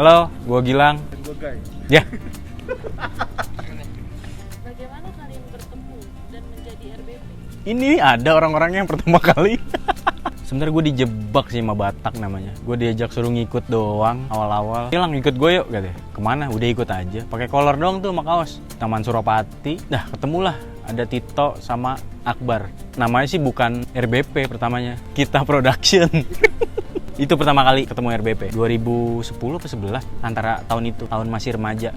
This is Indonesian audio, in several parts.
Halo, gue Gilang. Dan gue Guy. Ya. Bagaimana kalian bertemu dan menjadi RBP? Ini ada orang-orangnya yang pertama kali. Sebenarnya gue dijebak sih sama Batak namanya. Gue diajak suruh ngikut doang awal-awal. Gilang ikut gue yuk katanya. Kemana? Udah ikut aja. Pakai kolor doang tuh sama kaos. Taman Suropati. Dah ketemulah. Ada Tito sama Akbar. Namanya sih bukan RBP pertamanya. Kita Production. Itu pertama kali ketemu RBP. 2010 ke 11 antara tahun itu. Tahun masih remaja.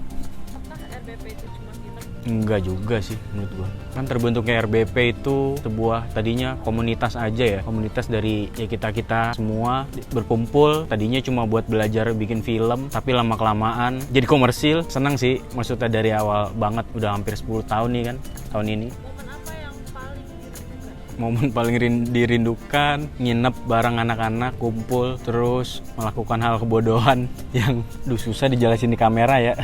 Apakah RBP itu cuma film? Enggak juga sih menurut gua. Kan terbentuknya RBP itu sebuah tadinya komunitas aja ya. Komunitas dari ya kita-kita semua berkumpul. Tadinya cuma buat belajar bikin film, tapi lama-kelamaan jadi komersil. Senang sih, maksudnya dari awal banget udah hampir 10 tahun nih kan tahun ini. Momen apa yang paling dirindukan? Momen paling dirindukan nginep bareng anak-anak, kumpul, terus melakukan hal kebodohan yang susah dijelasin di kamera ya.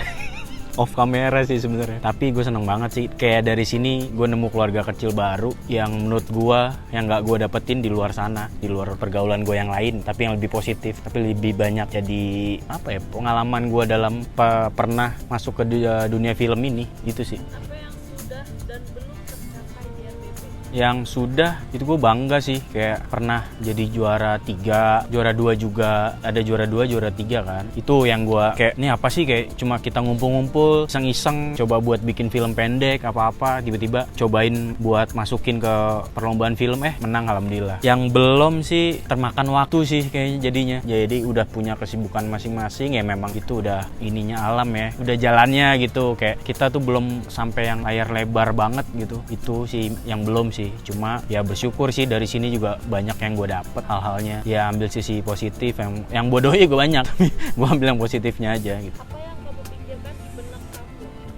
Off kamera sih sebenarnya. Tapi gue seneng banget sih. Kayak dari sini gue nemu keluarga kecil baru yang menurut gue yang nggak gue dapetin di luar sana, di luar pergaulan gue yang lain. Tapi yang lebih positif, tapi lebih banyak jadi apa ya pengalaman gue dalam pernah masuk ke dunia film ini itu sih. Apa yang sudah dan belum tercapai di RBP? Yang sudah itu gue bangga sih, kayak pernah jadi juara 3, juara 2 juga, ada juara 2, juara 3 kan. Itu yang gue kayak ini apa sih, kayak cuma kita ngumpul-ngumpul iseng-iseng coba buat bikin film pendek apa-apa, tiba-tiba cobain buat masukin ke perlombaan film, menang alhamdulillah. Yang belum sih termakan waktu sih kayaknya jadinya. Jadi udah punya kesibukan masing-masing ya, memang itu udah ininya alam ya, udah jalannya gitu. Kayak kita tuh belum sampai yang layar lebar banget gitu. Itu sih yang belum sih. Cuma ya bersyukur sih dari sini juga banyak yang gue dapet hal-halnya. Ya ambil sisi positif, yang bodohnya gue banyak. Gue ambil yang positifnya aja gitu. Apa yang kamu pikirkan di benak kamu tentang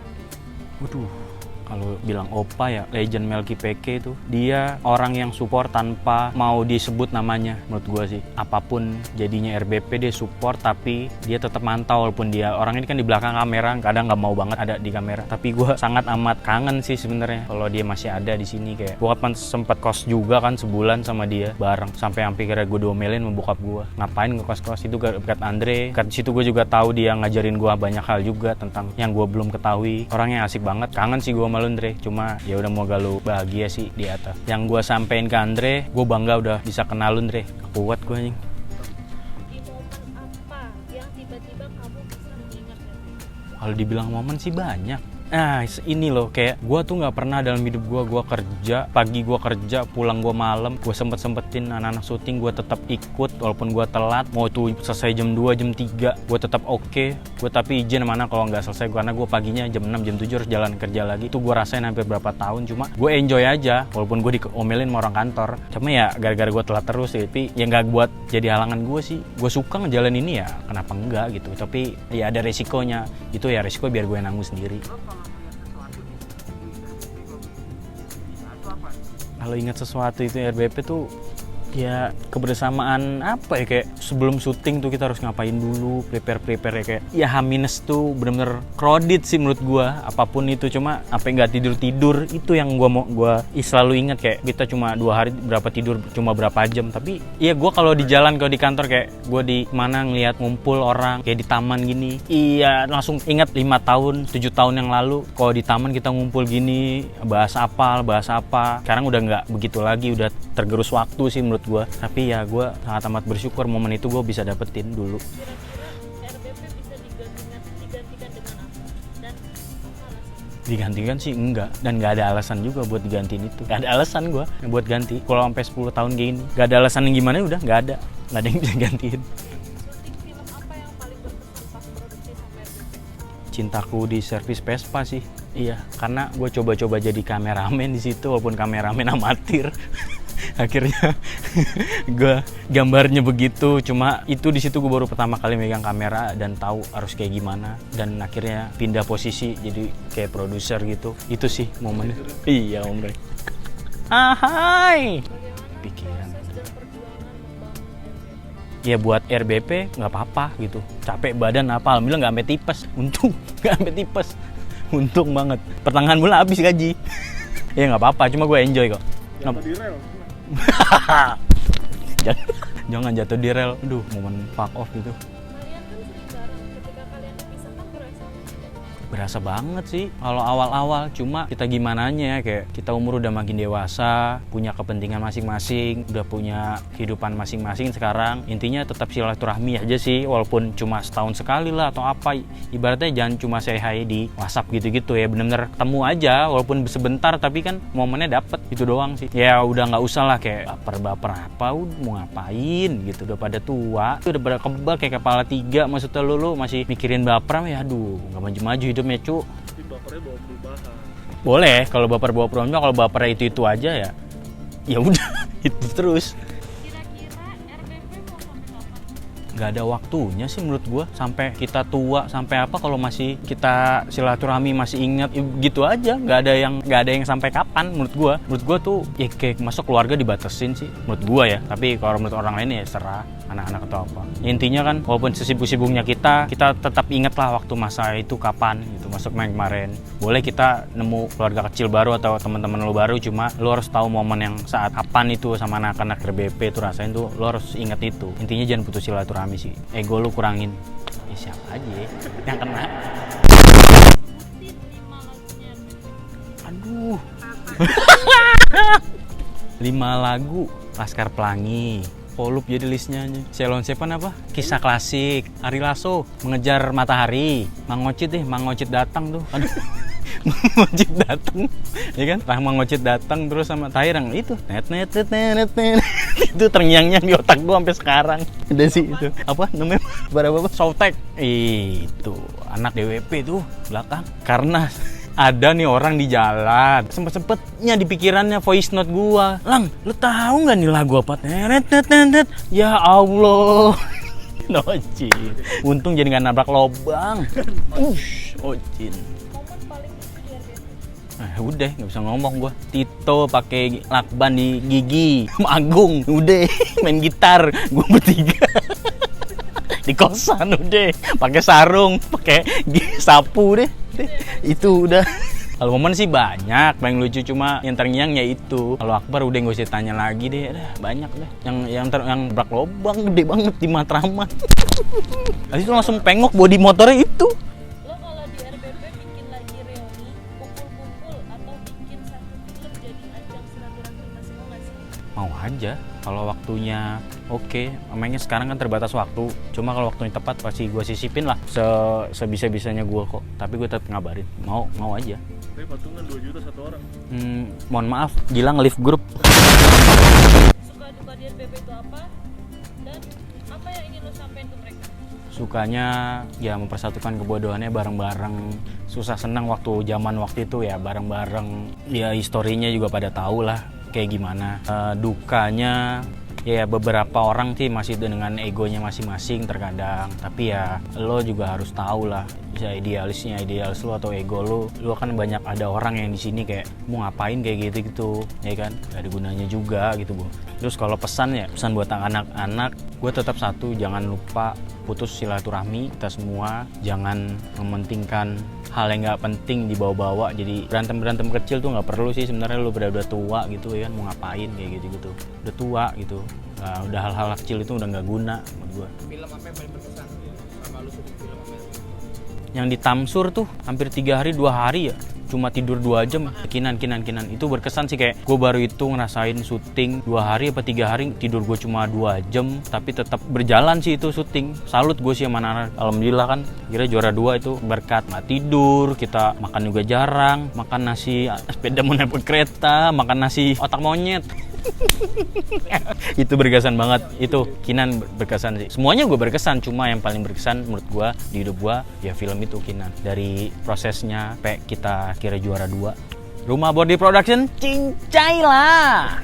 Andre? Waduh, kalau bilang opa ya, legend Melky Peke itu dia orang yang support tanpa mau disebut namanya menurut gue sih. Apapun jadinya RBP dia support, tapi dia tetap mantau walaupun dia orang ini kan di belakang kamera kadang nggak mau banget ada di kamera. Tapi gue sangat amat kangen sih sebenarnya kalau dia masih ada di sini. Kayak gue kan sempat kos juga kan sebulan sama dia bareng, sampai kira gue diomelin sama bokap gue ngapain ngekos-kos itu dekat Andre. Dekat situ gue juga tahu dia ngajarin gue banyak hal juga tentang yang gue belum ketahui. Orangnya asik banget, kangen sih gue sama lu, Andre. Cuma ya udah mau galu bahagia sih di atas. Yang gue sampein ke Andre, gue bangga udah bisa kenal lu, Andre. Kuat gue anjing. Di momen apa yang tiba-tiba kamu bisa mengingat RBP? Kalau dibilang momen sih banyak. Nah ini loh, kayak gue tuh gak pernah dalam hidup gue kerja, pagi gue kerja, pulang gue malam, gue sempet-sempetin anak-anak syuting, gue tetap ikut walaupun gue telat, mau tuh selesai jam 2, jam 3, gue tetap oke. Gue tapi izin mana kalau nggak selesai, karena gue paginya jam 6, jam 7 harus jalan kerja lagi. Itu gue rasain hampir berapa tahun, cuma gue enjoy aja walaupun gue diomelin sama orang kantor. Cuma ya gara-gara gue telat terus, tapi ya nggak buat jadi halangan gue sih. Gue suka ngejalan ini ya, kenapa enggak gitu. Tapi ya ada resikonya, itu ya resiko biar gue nanggung sendiri. Kalau ingat sesuatu itu RBP tuh ya kebersamaan apa ya, kayak sebelum syuting tuh kita harus ngapain dulu, prepare ya, kayak ya H- tuh bener-bener crowded sih menurut gua, apapun itu. Cuma apa nggak tidur itu yang gua selalu ingat, kayak kita cuma 2 hari berapa tidur cuma berapa jam. Tapi iya gua kalau di jalan, kalau di kantor, kayak gua di mana ngelihat ngumpul orang kayak di taman gini, iya langsung ingat 5 tahun 7 tahun yang lalu kalau di taman kita ngumpul gini, bahas apa. Sekarang udah nggak begitu lagi, udah tergerus waktu sih menurut gue. Tapi ya gue sangat amat bersyukur momen itu gue bisa dapetin dulu. Kira-kira RBP bisa digantikan dengan apa? Dan apa alasannya? Digantikan sih enggak, dan nggak ada alasan juga buat digantiin itu. Nggak ada alasan gue buat ganti. Kalau sampai 10 tahun kayak gini nggak ada alasan yang gimana, udah nggak ada yang bisa gantiin. Syuting film apa yang paling berkesan pas produksi sama RBP? Cintaku di servis Vespa sih. Iya, karena gue coba-coba jadi kameramen di situ walaupun kameramen amatir. Akhirnya gue gambarnya begitu, cuma itu di situ gue baru pertama kali megang kamera dan tahu harus kayak gimana, dan akhirnya pindah posisi jadi kayak produser gitu. Itu sih momennya. Iya Om Rey. Ahai. Bagaimana Pikiran. proses dan perjuangan membangun RBP? Ya buat RBP nggak apa-apa gitu. Capek badan apa, alhamdulillah nggak sampai tipes. Untung nggak sampai tipes. Untung banget. Pertengahan bulan habis gaji. Ya nggak apa-apa, cuma gue enjoy kok. Jatuh di rel. Jangan jatuh di rel. Aduh, momen fuck off gitu. Kalian berasa banget sih kalau awal-awal, cuma kita gimananya ya, kayak kita umur udah makin dewasa, punya kepentingan masing-masing, udah punya kehidupan masing-masing sekarang. Intinya tetap silaturahmi aja sih, walaupun cuma setahun sekali lah atau apa. Ibaratnya jangan cuma say hi di WhatsApp gitu-gitu ya, bener-bener ketemu aja walaupun sebentar, tapi kan momennya dapet, itu doang sih. Ya udah nggak usah lah kayak baper-baper apa, udah mau ngapain gitu, udah pada tua, udah pada kebal kayak kepala 3, maksudnya lu masih mikirin baper ya, aduh nggak maju-maju hidupnya cu. Tapi bapernya bawa perubahan. Boleh kalau baper bawa perubahan, kalau bapernya itu aja ya udah itu terus. Kira-kira RBP mau sampai kapan? Nggak ada waktunya sih menurut gua, sampai kita tua sampai apa, kalau masih kita silaturahmi masih ingat gitu aja, nggak ada yang sampai kapan menurut gua tuh ya kayak masuk keluarga dibatasin sih menurut gua ya, tapi kalau menurut orang lain ya serah anak-anak atau apa. Intinya kan walaupun sesibuk-sibuknya kita tetap ingat lah waktu masa itu kapan gitu, masuk main kemarin. Boleh kita nemu keluarga kecil baru atau teman-teman lo baru, cuma lo harus tahu momen yang saat kapan itu sama anak-anak RBP tuh rasain tuh, lo harus ingat itu. Intinya jangan putus silaturahmi sih, ego lo kurangin. Ya siapa aja yang kena. Sebutin 5 lagunya RBP. Aduh. 5 lagu Laskar Pelangi, Polup jadi listnya aja. Selon Sepan apa? Kisah Klasik, Ari Lasso, Mengejar Matahari, Mang Ocit datang tuh. Aduh. Mang Ocit datang, ya kan? Mang Ocit datang terus sama Tairang itu. Net. Itu terngiang-ngiang di otak gua sampai sekarang. Ada sih itu. Apa namanya? Berapa? Sautek. Itu anak DWP tuh belakang. Karena ada nih orang di jalan, sempet-sempetnya di pikirannya voice note gua. Lang, lu tahu nggak nih lagu apa? Net. Ya Allah. Ocin. Untung jadi nggak nabrak lobang. Ocin. Momen paling lucu di RBP. Udah nggak bisa ngomong gua. Tito pakai lakban di gigi, sama Agung, udah main gitar, gua bertiga. Di kosan udah, pakai sarung, pakai sapu deh. Itu udah. Kalau momen sih banyak, paling lucu cuma yang terngiang ya itu. Kalau Akbar udah nggak usah tanya lagi deh, banyak deh. Yang brak lobang gede banget di Matraman. Habis itu langsung pengok bodi motornya itu. Lo kalau di RBP bikin lagi reuni, kumpul-kumpul atau bikin satu film jadi ajang silaturahmi, masih mau nggak sih? Mau aja kalau waktunya oke. Emangnya sekarang kan terbatas waktu, cuma kalau waktunya tepat pasti gue sisipin lah sebisa-bisanya gue kok. Tapi gue tetap ngabarin, mau aja. Tapi patungan 2 juta satu orang. Mohon maaf, Gilang live grup. Suka duka di RBP itu apa? Dan apa yang ingin lo sampaikan ke mereka? Sukanya ya mempersatukan kebodohannya bareng-bareng. Susah senang waktu itu ya bareng-bareng. Ya historinya juga pada tahu lah kayak gimana. Dukanya ya beberapa orang sih masih dengan egonya masing-masing terkadang, tapi ya lo juga harus tahu lah bisa idealis lo atau ego lo kan banyak ada orang yang di sini kayak mau ngapain kayak gitu ya kan, gak ada gunanya juga gitu Bu. Terus kalau pesan buat anak-anak, gue tetap satu, jangan lupa putus silaturahmi kita semua, jangan mementingkan hal yang nggak penting dibawa-bawa. Jadi berantem kecil tuh nggak perlu sih sebenarnya. Lu udah tua gitu ya kan, mau ngapain kayak gitu udah tua gitu. Nah, udah hal-hal kecil itu udah nggak guna menurut gua. Film apa yang paling berkesan sama lu syuting film apa? Yang di Tamsur tuh hampir 3 hari 2 hari ya, cuma tidur 2 jam. Kinan itu berkesan sih, kayak gue baru itu ngerasain syuting 2 hari apa 3 hari tidur gue cuma 2 jam, tapi tetap berjalan sih itu syuting. Salut gue sih sama anak-anak, alhamdulillah kan kira juara 2 itu berkat nggak tidur. Kita makan juga jarang, makan nasi sepeda menaik kereta, makan nasi otak monyet. Itu berkesan banget, itu Kinan berkesan sih. Semuanya gue berkesan, cuma yang paling berkesan menurut gue di hidup gue ya film itu Kinan. Dari prosesnya sampai kita kira juara 2. Rumah Body Production cincai lah.